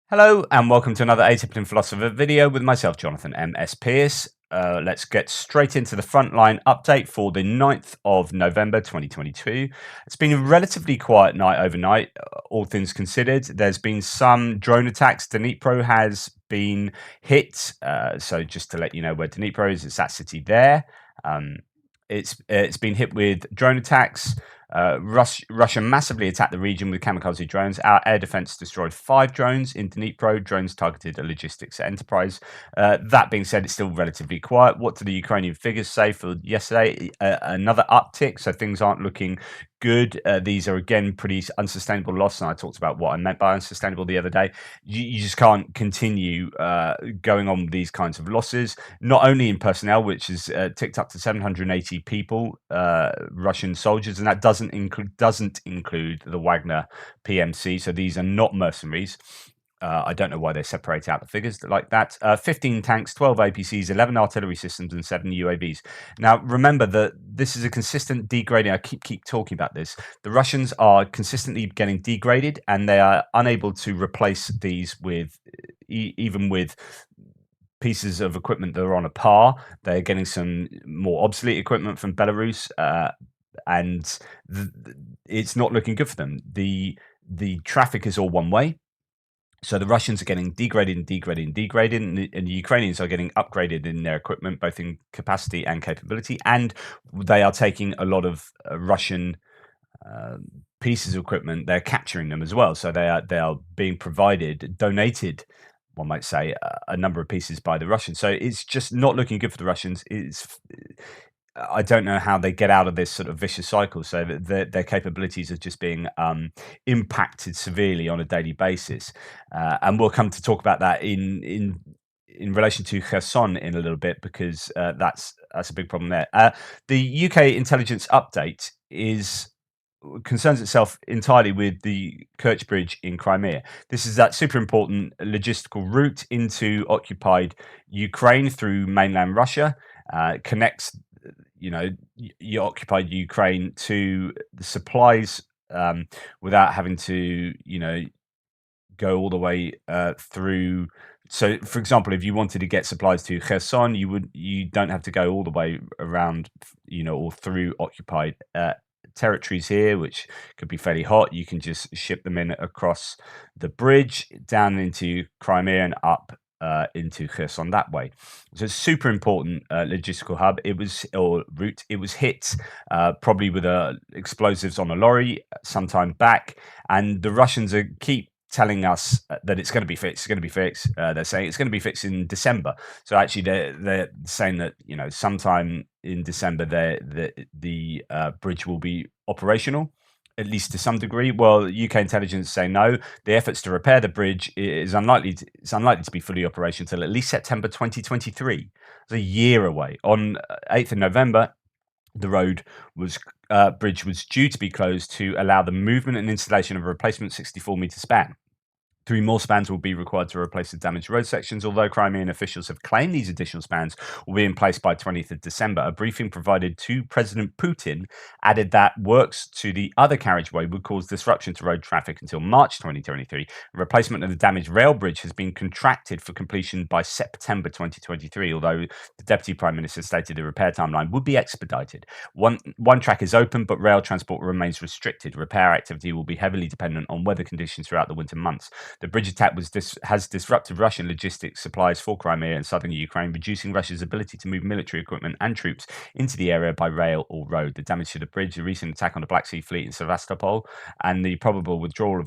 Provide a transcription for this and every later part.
Hello and welcome to another Atypical Philosopher video with myself, Jonathan M.S. Pearce. Let's get straight into the Frontline update for the 9th of November 2022. It's been a relatively quiet night overnight, all things considered. There's been some drone attacks. Dnipro has been hit. So just to let you know where Dnipro is, it's that city there. It's been hit with drone attacks. Russia massively attacked the region with kamikaze drones. Our air defense destroyed 5 drones in Dnipro. Drones targeted a logistics enterprise. That being said, it's still relatively quiet. What do the Ukrainian figures say for yesterday? Another uptick, so things aren't looking good. These are again pretty unsustainable loss, and I talked about what I meant by unsustainable the other day. You just can't continue going on with these kinds of losses. Not only in personnel, which has ticked up to 780 people, Russian soldiers, and that doesn't include the Wagner PMC. So these are not mercenaries. I don't know why they separate out the figures like that. 15 tanks, 12 APCs, 11 artillery systems, and 7 UAVs. Now, remember that this is a consistent degrading. I keep talking about this. The Russians are consistently getting degraded, and they are unable to replace these with even with pieces of equipment that are on a par. They're getting some more obsolete equipment from Belarus, and it's not looking good for them. The traffic is all one way. So the Russians are getting degraded, and the Ukrainians are getting upgraded in their equipment, both in capacity and capability, and they are taking a lot of Russian pieces of equipment. They're capturing them as well, so they are being donated, one might say, a number of pieces by the Russians. So it's just not looking good for the Russians. I don't know how they get out of this sort of vicious cycle. So that their capabilities are just being impacted severely on a daily basis, and we'll come to talk about that in relation to Kherson in a little bit, because that's a big problem there. The UK intelligence update concerns itself entirely with the Kerch Bridge in Crimea. This is that super important logistical route into occupied Ukraine through mainland Russia. Connects, your occupied Ukraine to the supplies without having to, go all the way through. So, for example, if you wanted to get supplies to Kherson, you don't have to go all the way around, or through occupied territories here, which could be fairly hot. You can just ship them in across the bridge down into Crimea and up into Kherson that way. So it's a super important logistical hub. Route. It was hit probably with explosives on a lorry sometime back, and the Russians keep telling us that it's going to be fixed. It's going to be fixed. They're saying it's going to be fixed in December. So actually, they're saying that sometime in December, the bridge will be operational, at least to some degree. Well, UK intelligence say no. The efforts to repair the bridge is unlikely to be fully operational until at least September 2023. It's a year away. On 8th of November, the bridge was due to be closed to allow the movement and installation of a replacement 64-meter span. 3 more spans will be required to replace the damaged road sections, although Crimean officials have claimed these additional spans will be in place by 20th of December. A briefing provided to President Putin added that works to the other carriageway would cause disruption to road traffic until March 2023. A replacement of the damaged rail bridge has been contracted for completion by September 2023, although the Deputy Prime Minister stated the repair timeline would be expedited. One track is open, but rail transport remains restricted. Repair activity will be heavily dependent on weather conditions throughout the winter months. The bridge attack has disrupted Russian logistics supplies for Crimea and southern Ukraine, reducing Russia's ability to move military equipment and troops into the area by rail or road. The damage to the bridge, the recent attack on the Black Sea Fleet in Sevastopol, and the probable withdrawal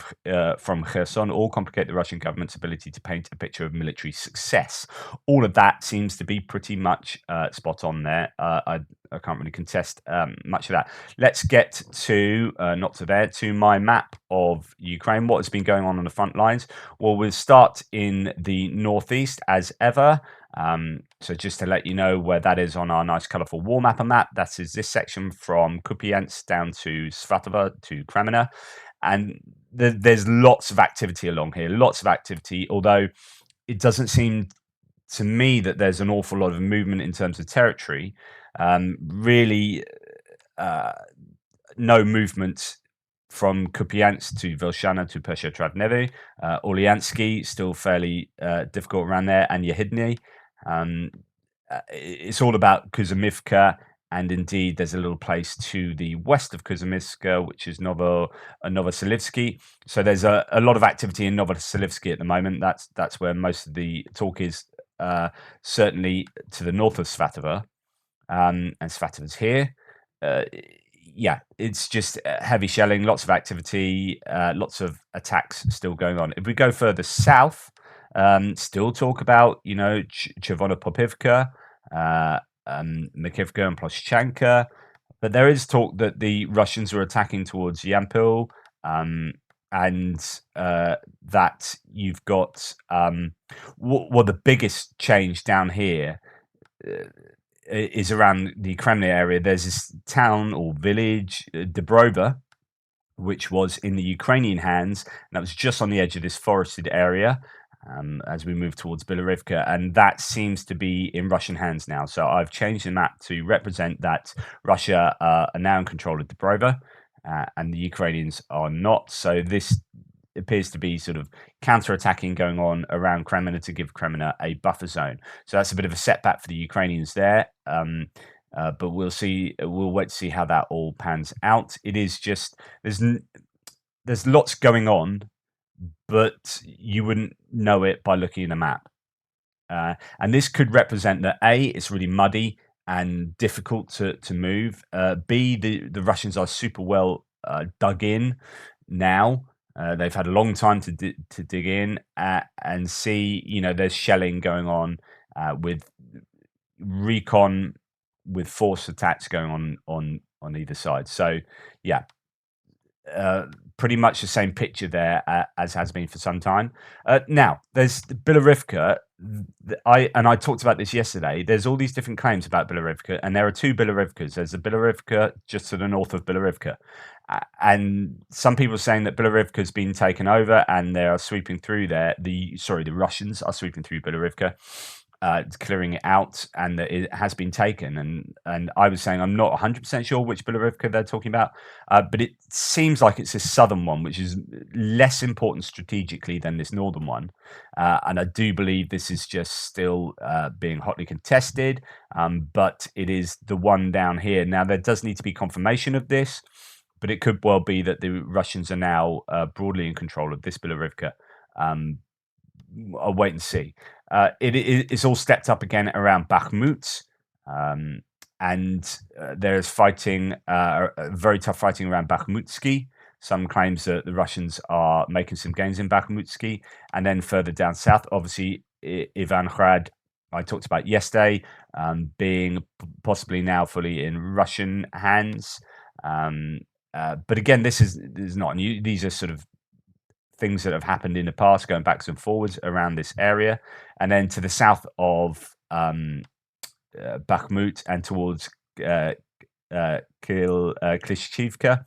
from Kherson all complicate the Russian government's ability to paint a picture of military success. All of that seems to be pretty much spot on there. I can't really contest much of that. Let's get to to my map of Ukraine. What has been going on the front lines? Well, we'll start in the northeast as ever. So just to let you know where that is on our nice colourful war map map, that is this section from Kupiansk down to Svatove-Kreminna, and there's lots of activity along here. Lots of activity, although it doesn't seem to me that there's an awful lot of movement in terms of territory. Really, no movement from Kupiansk to Vilshana to Pershetravnevo. Orliansky, still fairly difficult around there, and Yehidny. It's all about Kuzumivka, and indeed there's a little place to the west of Kuzumivka, which is Novoselivsky. So there's a lot of activity in Novoselivsky at the moment. That's where most of the talk is, certainly to the north of Svatova, and Svatova's here. Yeah, it's just heavy shelling, lots of activity, lots of attacks still going on. If we go further south, still talk about, Chervonopopivka, Makivka and Ploshchanka, but there is talk that the Russians are attacking towards Yampil, and that you've got the biggest change down here is around the Kremlin area. There's this town or village, Dubrova, which was in the Ukrainian hands, and that was just on the edge of this forested area, as we move towards Bilohorivka, and that seems to be in Russian hands now. So I've changed the map to represent that Russia are now in control of Dubrova, and the Ukrainians are not. So this appears to be sort of counter-attacking going on around Kreminna to give Kreminna a buffer zone. So that's a bit of a setback for the Ukrainians there. But we'll see. We'll wait to see how that all pans out. It is just there's lots going on, but you wouldn't know it by looking at a map. And this could represent that A, it's really muddy and difficult to move. B, the Russians are super well dug in now. They've had a long time to dig in, and C, there's shelling going on with recon, with force attacks going on either side. So, yeah, pretty much the same picture there as has been for some time. Now, there's Bilohorivka. I talked about this yesterday. There's all these different claims about Bilohorivka, and there are two Bilohorivkas. There's a Bilohorivka just to the north of Bilohorivka. And some people are saying that Bilohorivka has been taken over and they are sweeping through there. The Russians are sweeping through Bilohorivka, clearing it out, and that it has been taken. And I was saying I'm not 100% sure which Bilohorivka they're talking about, but it seems like it's this southern one, which is less important strategically than this northern one. And I do believe this is just still being hotly contested, but it is the one down here. Now, there does need to be confirmation of this, but it could well be that the Russians are now broadly in control of this Bilohorivka. I'll wait and see. It's all stepped up again around Bakhmut, and there's fighting, very tough fighting around Bakhmutsky. Some claims that the Russians are making some gains in Bakhmutsky, and then further down south, obviously Ivangrad, I talked about yesterday, being possibly now fully in Russian hands. But again, this is not new. These are sort of things that have happened in the past, going backwards and forwards around this area. And then to the south of Bakhmut and towards Klishchivka,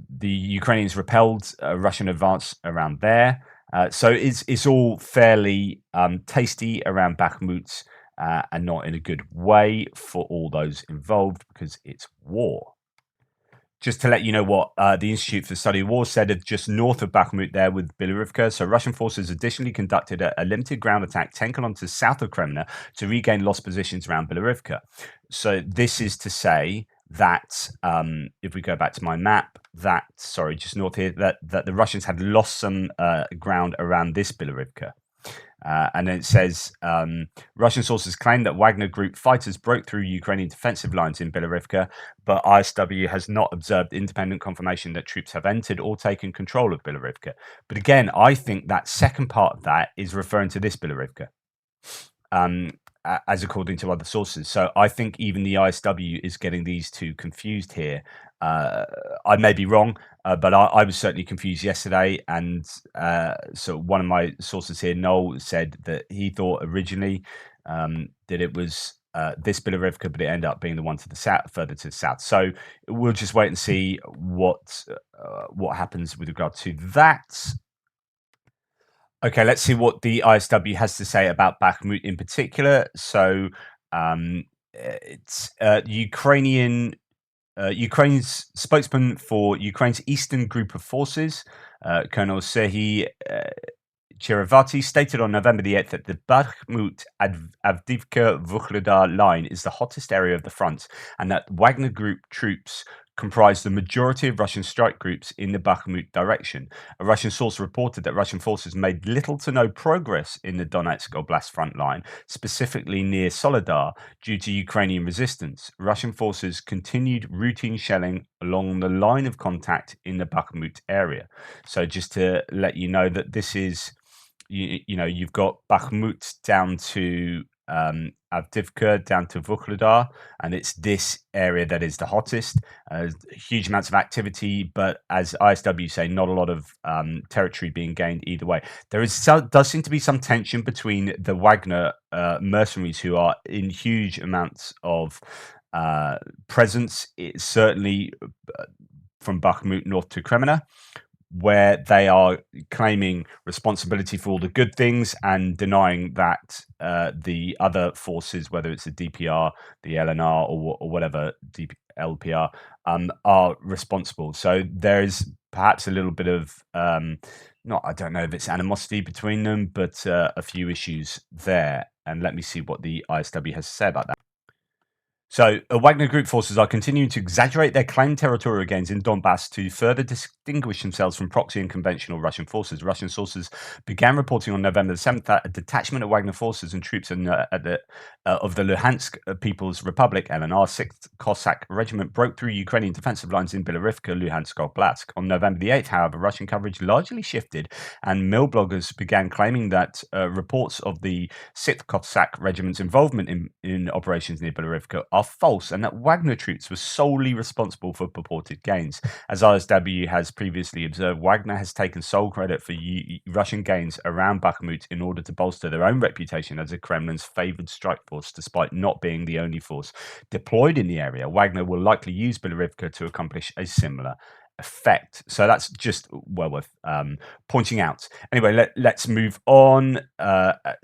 the Ukrainians repelled a Russian advance around there. So it's all fairly tasty around Bakhmut, and not in a good way for all those involved, because it's war. Just to let you know what the Institute for the Study of War said of just north of Bakhmut there with Bilohorivka. So Russian forces additionally conducted a limited ground attack 10 kilometers south of Kreminna to regain lost positions around Bilohorivka. So this is to say that, if we go back to my map, just north here, that the Russians had lost some ground around this Bilohorivka. And then it says, Russian sources claim that Wagner Group fighters broke through Ukrainian defensive lines in Bilohorivka, but ISW has not observed independent confirmation that troops have entered or taken control of Bilohorivka. But again, I think that second part of that is referring to this Bilohorivka, as according to other sources. So I think even the ISW is getting these two confused here. I may be wrong, but I was certainly confused yesterday. And so one of my sources here, Noel, said that he thought originally that it was this Bilohorivka, but it ended up being the one to the south, further to the south. So we'll just wait and see what happens with regard to that. Okay, let's see what the ISW has to say about Bakhmut in particular. So it's Ukrainian Ukraine's spokesman for Ukraine's Eastern Group of Forces, Colonel Serhiy Cherevati, stated on November the 8th that the Bakhmut Avdivka Vuhledar line is the hottest area of the front, and that Wagner Group troops comprise the majority of Russian strike groups in the Bakhmut direction. A Russian source reported that Russian forces made little to no progress in the Donetsk Oblast front line, specifically near Soledar, due to Ukrainian resistance. Russian forces continued routine shelling along the line of contact in the Bakhmut area. So just to let you know that this is, you know, you've got Bakhmut down to Avdivka, down to Vuhledar, and it's this area that is the hottest. Huge amounts of activity, but as ISW say, not a lot of territory being gained either way. There does seem to be some tension between the Wagner mercenaries, who are in huge amounts of presence. It's certainly from Bakhmut north to Kreminna, where they are claiming responsibility for all the good things and denying that the other forces, whether it's the DPR, the LNR, or whatever, LPR, are responsible. So there is perhaps a little bit of, I don't know if it's animosity between them, but a few issues there. And let me see what the ISW has to say about that. So, Wagner Group forces are continuing to exaggerate their claimed territorial gains in Donbass to further distinguish themselves from proxy and conventional Russian forces. Russian sources began reporting on November the 7th that a detachment of Wagner forces and troops of the Luhansk People's Republic, LNR, 6th Cossack Regiment, broke through Ukrainian defensive lines in Bilohorivka, Luhansk Oblast. On November the 8th, however, Russian coverage largely shifted, and mill bloggers began claiming that reports of the 6th Cossack Regiment's involvement in operations near Bilohorivka are false, and that Wagner troops were solely responsible for purported gains. As ISW has previously observed, Wagner has taken sole credit for Russian gains around Bakhmut in order to bolster their own reputation as the Kremlin's favored strike force, despite not being the only force deployed in the area. Wagner will likely use Bilohorivka to accomplish a similar effect. So that's just well worth pointing out. Anyway, let's move on.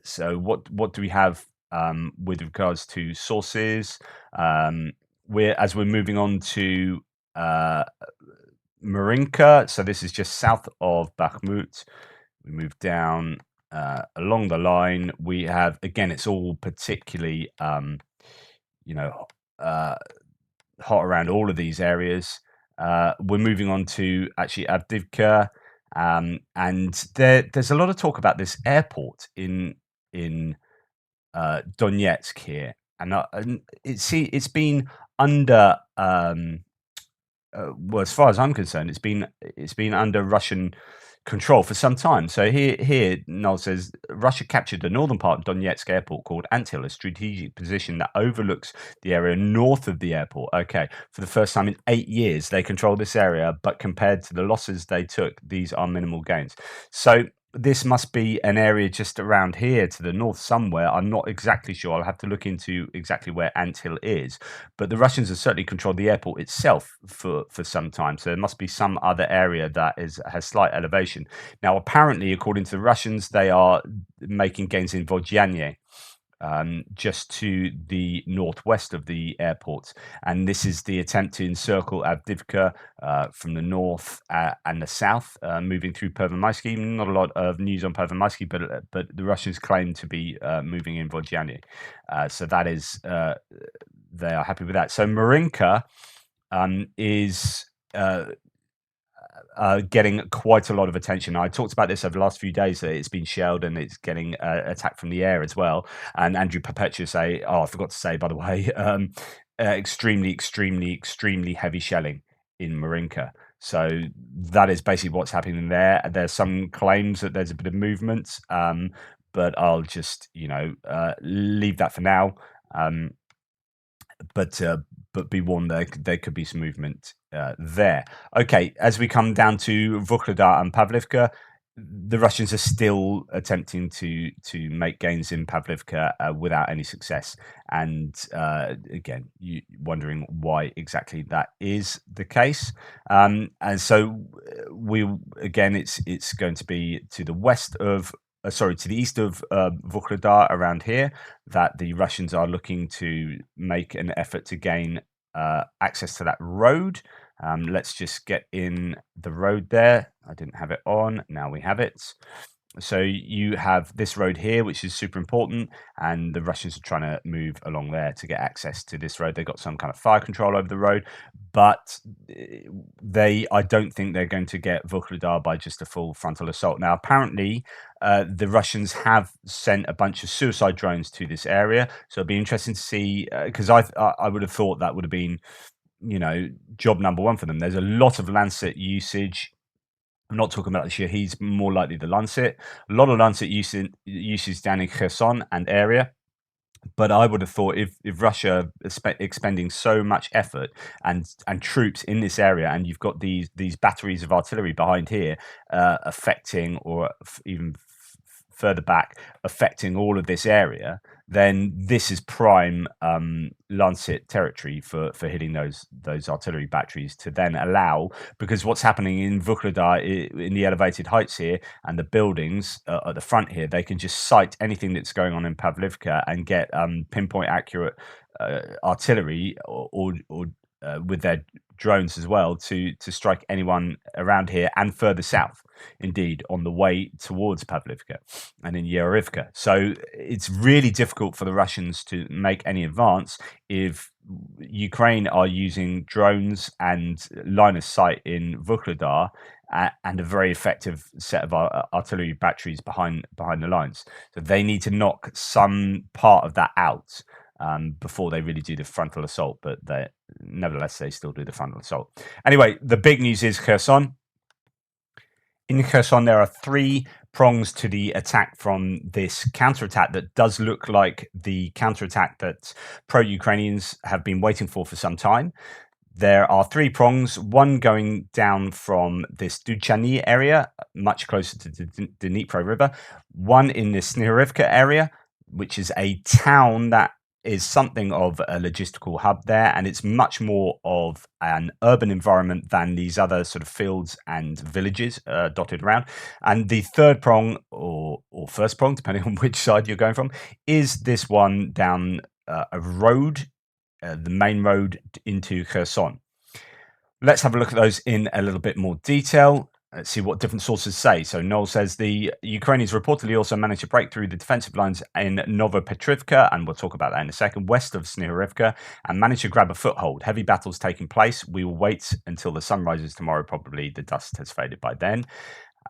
So what do we have with regards to sources? We're moving on to Marinka. So this is just south of Bakhmut. We move down along the line. We have, again, it's all particularly hot around all of these areas. We're moving on to actually Avdivka, and there's a lot of talk about this airport in Donetsk here, and it's been under well, as far as I'm concerned, it's been under Russian control for some time. So here Noel says Russia captured the northern part of Donetsk airport called Antil, a strategic position that overlooks the area north of the airport. Okay, for the first time in 8 years, they control this area, but compared to the losses they took, these are minimal gains. So this must be an area just around here to the north somewhere. I'm not exactly sure. I'll have to look into exactly where Anthill is. But the Russians have certainly controlled the airport itself for some time. So there must be some other area that has slight elevation. Now, apparently, according to the Russians, they are making gains in Vodyane, just to the northwest of the airport. And this is the attempt to encircle Avdivka from the north and the south, moving through Pervomaisky. Not a lot of news on Pervomaisky, but the Russians claim to be moving in Vodyane. So that is, they are happy with that. So Marinka is getting quite a lot of attention. I talked about this over the last few days, that it's been shelled and it's getting attacked from the air as well. And Andrew Perpetua say, I forgot to say, by the way, extremely heavy shelling in Marinka. So that is basically what's happening there. There's some claims that there's a bit of movement, but I'll just, leave that for now. But be warned, there could be some movement there. Okay, as we come down to Vuhledar and Pavlivka, the Russians are still attempting to make gains in Pavlivka without any success. And again, you wondering why exactly that is the case. And so it's going to be to the west of. To the east of Vuhledar, around here, that the Russians are looking to make an effort to gain access to that road. Let's just get in the road there. I didn't have it on. Now we have it. So you have this road here, which is super important, and the Russians are trying to move along there to get access to this road. They've got some kind of fire control over the road, but I don't think they're going to get Vuhledar by just a full frontal assault. Now, apparently, the Russians have sent a bunch of suicide drones to this area, so it'll be interesting to see, because I would have thought that would have been, job number one for them. There's a lot of Lancet usage. I'm not talking about the Shahid's, more likely the Lancet. A lot of Lancet usage down in Kherson and area. But I would have thought if Russia is expending so much effort and troops in this area, and you've got these batteries of artillery behind here affecting, or even further back, affecting all of this area, then this is prime Lancet territory for hitting those artillery batteries to then allow, because what's happening in Vuhledar, in the elevated heights here and the buildings at the front here, they can just sight anything that's going on in Pavlivka and get pinpoint accurate artillery or with their drones as well to strike anyone around here and further south, indeed, on the way towards Pavlivka and in Yerivka. So it's really difficult for the Russians to make any advance if Ukraine are using drones and line of sight in Vuhledar and a very effective set of artillery batteries behind the lines. So they need to knock some part of that out before they really do the frontal assault, but nevertheless, they still do the frontal assault. Anyway, the big news is Kherson. In Kherson, there are 3 prongs to the attack from this counterattack that does look like the counterattack that pro-Ukrainians have been waiting for some time. There are 3 prongs, one going down from this Duchany area, much closer to the Dnipro River, one in the Snihurivka area, which is a town that is something of a logistical hub there, and it's much more of an urban environment than these other sort of fields and villages dotted around. And the third prong, or first prong, depending on which side you're going from, is this one down a road, the main road into Kherson. Let's have a look at those in a little bit more detail. Let's see what different sources say. So Noel says the Ukrainians reportedly also managed to break through the defensive lines in Novopetrivka, and we'll talk about that in a second, west of Snihurivka, and managed to grab a foothold. Heavy battles taking place. We will wait until the sun rises tomorrow. Probably the dust has faded by then.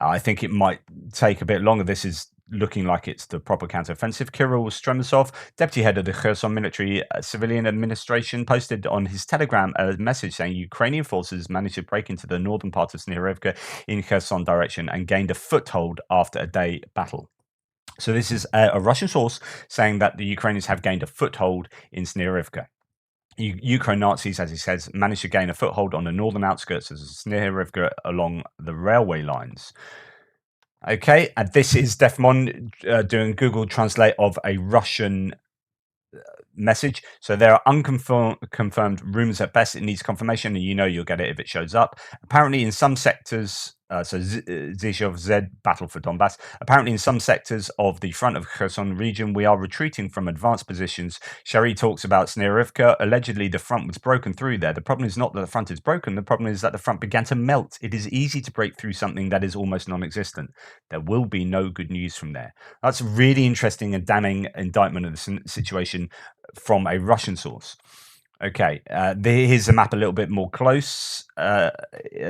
I think it might take a bit longer. This is looking like it's the proper counteroffensive. Kirill Stremisov, deputy head of the Kherson military civilian administration, posted on his Telegram a message saying Ukrainian forces managed to break into the northern part of Snihurivka in Kherson direction and gained a foothold after a day battle. So this is a Russian source saying that the Ukrainians have gained a foothold in Snihurivka. Ukraine Nazis, as he says, managed to gain a foothold on the northern outskirts of Snihurivka along the railway lines. Okay, and this is Defmon doing Google Translate of a Russian message. So there are unconfirmed rumors at best. It needs confirmation, and you'll get it if it shows up. Apparently, in some sectors, Zizhov Z battle for Donbass. Apparently, in some sectors of the front of Kherson region, we are retreating from advanced positions. Shari talks about Snihurivka. Allegedly, the front was broken through there. The problem is not that the front is broken. The problem is that the front began to melt. It is easy to break through something that is almost non-existent. There will be no good news from there. That's a really interesting and damning indictment of the situation from a Russian source. Okay, here's a map a little bit more close,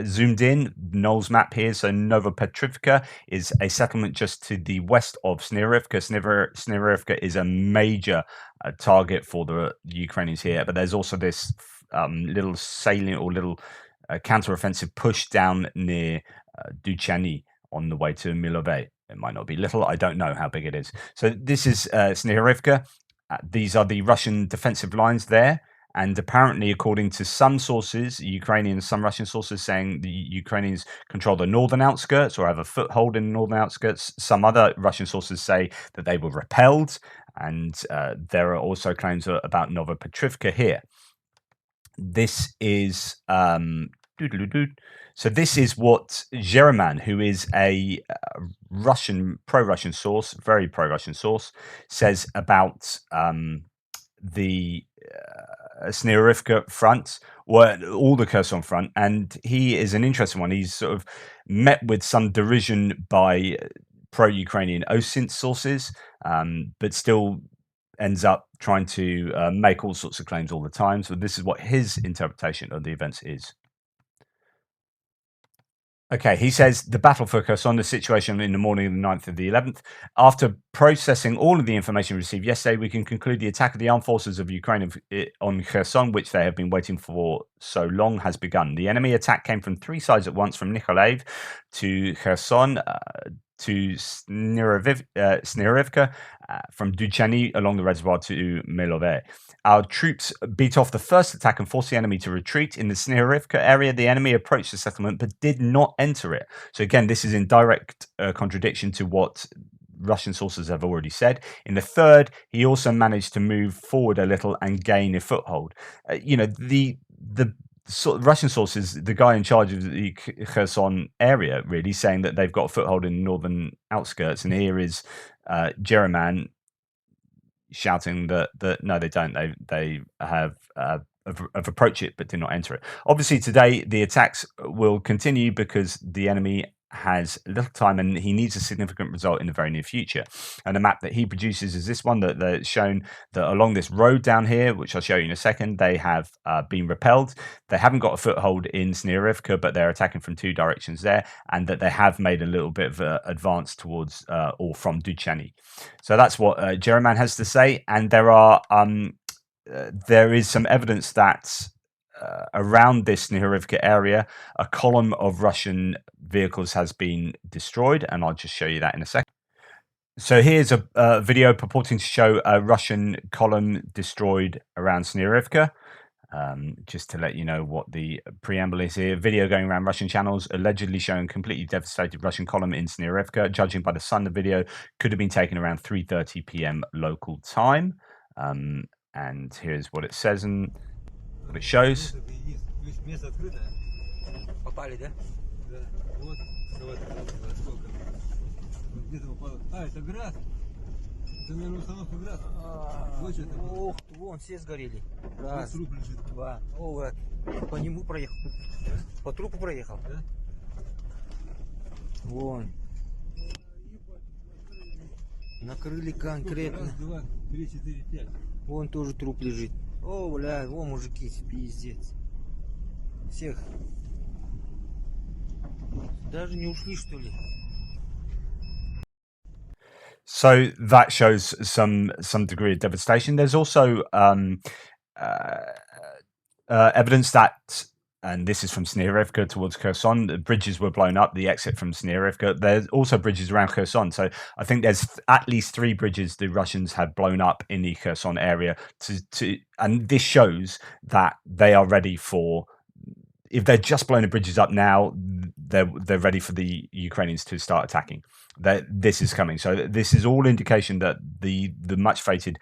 zoomed in. Noel's map here. So Novopetrivka is a settlement just to the west of Snihurivka. Snihurivka is a major target for the Ukrainians here, but there's also this little salient or little counteroffensive push down near Duchany on the way to Milove. It might not be little. I don't know how big it is. So this is Snihurivka. These are the Russian defensive lines there. And apparently, according to some sources, some Russian sources saying the Ukrainians control the northern outskirts or have a foothold in the northern outskirts. Some other Russian sources say that they were repelled. And there are also claims about Novopetrivka here. This is... So this is what Jereman, who is a pro-Russian source, very pro-Russian source, says about the Sneurivka front, or all the Kherson front, and he is an interesting one. He's sort of met with some derision by pro-Ukrainian OSINT sources, but still ends up trying to make all sorts of claims all the time. So this is what his interpretation of the events is. Okay, he says the battle focus on the situation in the morning of the 9th of the 11th. After processing all of the information received yesterday, we can conclude the attack of the armed forces of Ukraine on Kherson, which they have been waiting for so long, has begun. The enemy attack came from three sides at once, from Nikolaev to Kherson, to Sneurivka, from Duchany along the reservoir to Milove. Our troops beat off the first attack and forced the enemy to retreat. In the Sneurivka area, the enemy approached the settlement but did not enter it. So again, this is in direct contradiction to what Russian sources have already said. In the third, he also managed to move forward a little and gain a foothold. The Russian sources, the guy in charge of the Kherson area, really saying that they've got a foothold in the northern outskirts. And here is Jereman shouting that no, they don't. They have approached it but did not enter it. Obviously, today the attacks will continue because the enemy has little time and he needs a significant result in the very near future. And the map that he produces is this one that's shown that along this road down here, which I'll show you in a second, they have been repelled. They haven't got a foothold in Sneurivka, but they're attacking from two directions there, and that they have made a little bit of advance towards or from Duchany. So that's what Jereman has to say. And there is some evidence that around this Sneurivka area, a column of Russian vehicles has been destroyed, and I'll just show you that in a second. So here's a video purporting to show a Russian column destroyed around Sneurivka. Just to let you know what the preamble is here. Video going around Russian channels allegedly showing completely devastated Russian column in Sneurivka. Judging by the sun, the video could have been taken around 3:30 p.m. local time. And here's what it says and what it shows. Вон все сгорели. Раз, два. О, по нему проехал. По трупу проехал. Вон. Накрыли конкретно. Раз, два, три, четыре, пять. Вон тоже труп лежит. О, бля, вон мужики, пиздец. Всех. Даже не ушли, что ли? So that shows some degree of devastation. There's also evidence that, and this is from Sneurivka towards Kherson, the bridges were blown up, the exit from Sneurivka. There's also bridges around Kherson. So I think there's at least 3 bridges the Russians have blown up in the Kherson area. And this shows that they are ready for, if they're just blowing the bridges up now, they're ready for the Ukrainians to start attacking. This is coming. So this is all indication that the much fated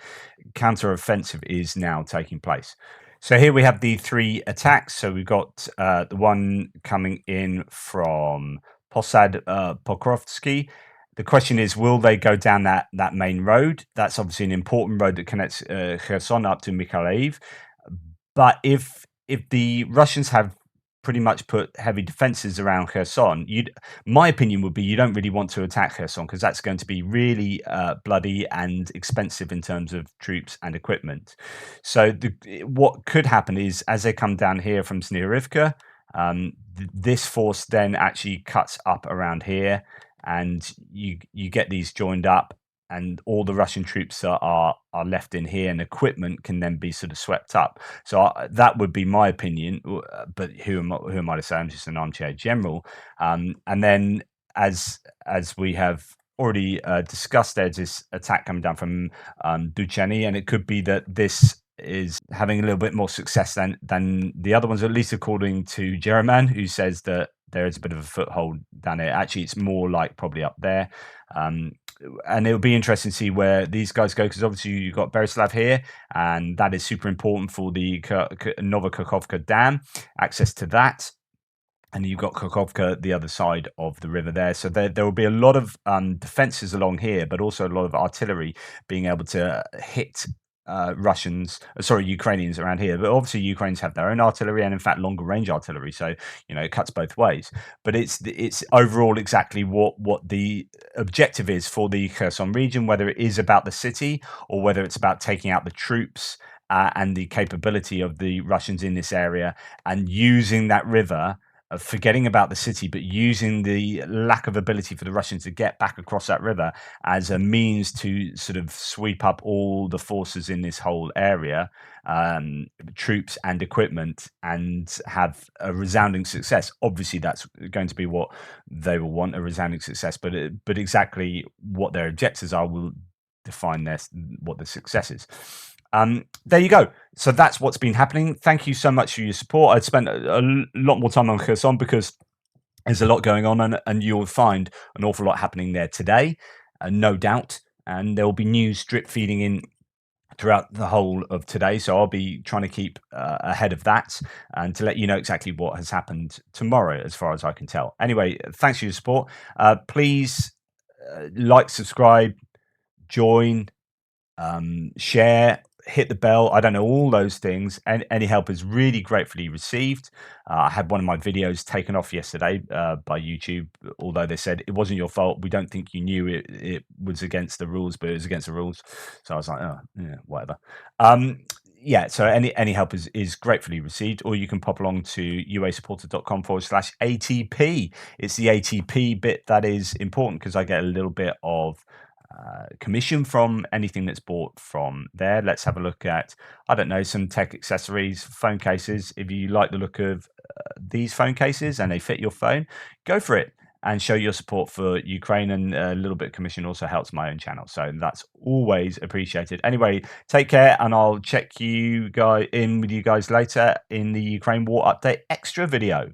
counter-offensive is now taking place. So here we have the 3 attacks. So we've got the one coming in from Posad Pokrovsky. The question is, will they go down that main road? That's obviously an important road that connects Kherson up to Mykolaiv. But if the Russians have pretty much put heavy defenses around Kherson, my opinion would be you don't really want to attack Kherson, because that's going to be really bloody and expensive in terms of troops and equipment. So what could happen is, as they come down here from Sneurivka, this force then actually cuts up around here, and you get these joined up, and all the Russian troops are left in here, and equipment can then be sort of swept up. So that would be my opinion. But who am I to say? I'm just an armchair general. And then, as we have already discussed, there's this attack coming down from Duchany, and it could be that this is having a little bit more success than the other ones, at least according to Jereman, who says that there is a bit of a foothold down there. Actually, it's more like probably up there. And it'll be interesting to see where these guys go, because obviously you've got Berislav here, and that is super important for the Novokakhovka Dam, access to that. And you've got Kakhovka, the other side of the river there. So there will be a lot of defenses along here, but also a lot of artillery being able to hit Ukrainians around here. But obviously, Ukrainians have their own artillery and, in fact, longer range artillery. So it cuts both ways. But it's overall exactly what the objective is for the Kherson region, whether it is about the city or whether it's about taking out the troops and the capability of the Russians in this area and using that river. Forgetting about the city, but using the lack of ability for the Russians to get back across that river as a means to sort of sweep up all the forces in this whole area, troops and equipment, and have a resounding success. Obviously, that's going to be what they will want, a resounding success. But exactly what their objectives are will define what the success is. There you go. So that's what's been happening. Thank you so much for your support. I'd spent a lot more time on Kherson because there's a lot going on, and you'll find an awful lot happening there today, no doubt. And there will be news drip feeding in throughout the whole of today. So I'll be trying to keep ahead of that and to let you know exactly what has happened tomorrow, as far as I can tell. Anyway, thanks for your support. Please like, subscribe, join, share, hit the bell. I don't know, all those things. And any help is really gratefully received. I had one of my videos taken off yesterday by YouTube, although they said it wasn't your fault. We don't think you knew it was against the rules, but it was against the rules. So I was like, oh, yeah, whatever. Yeah, so any help is gratefully received, or you can pop along to uasupporter.com/ATP. It's the ATP bit that is important because I get a little bit of commission from anything that's bought from there. Let's have a look at, I don't know, some tech accessories, phone cases. If you like the look of these phone cases and they fit your phone, go for it and show your support for Ukraine, and a little bit of commission also helps my own channel. So that's always appreciated. Anyway, take care, and I'll check you guys in with you guys later in the Ukraine War Update extra video.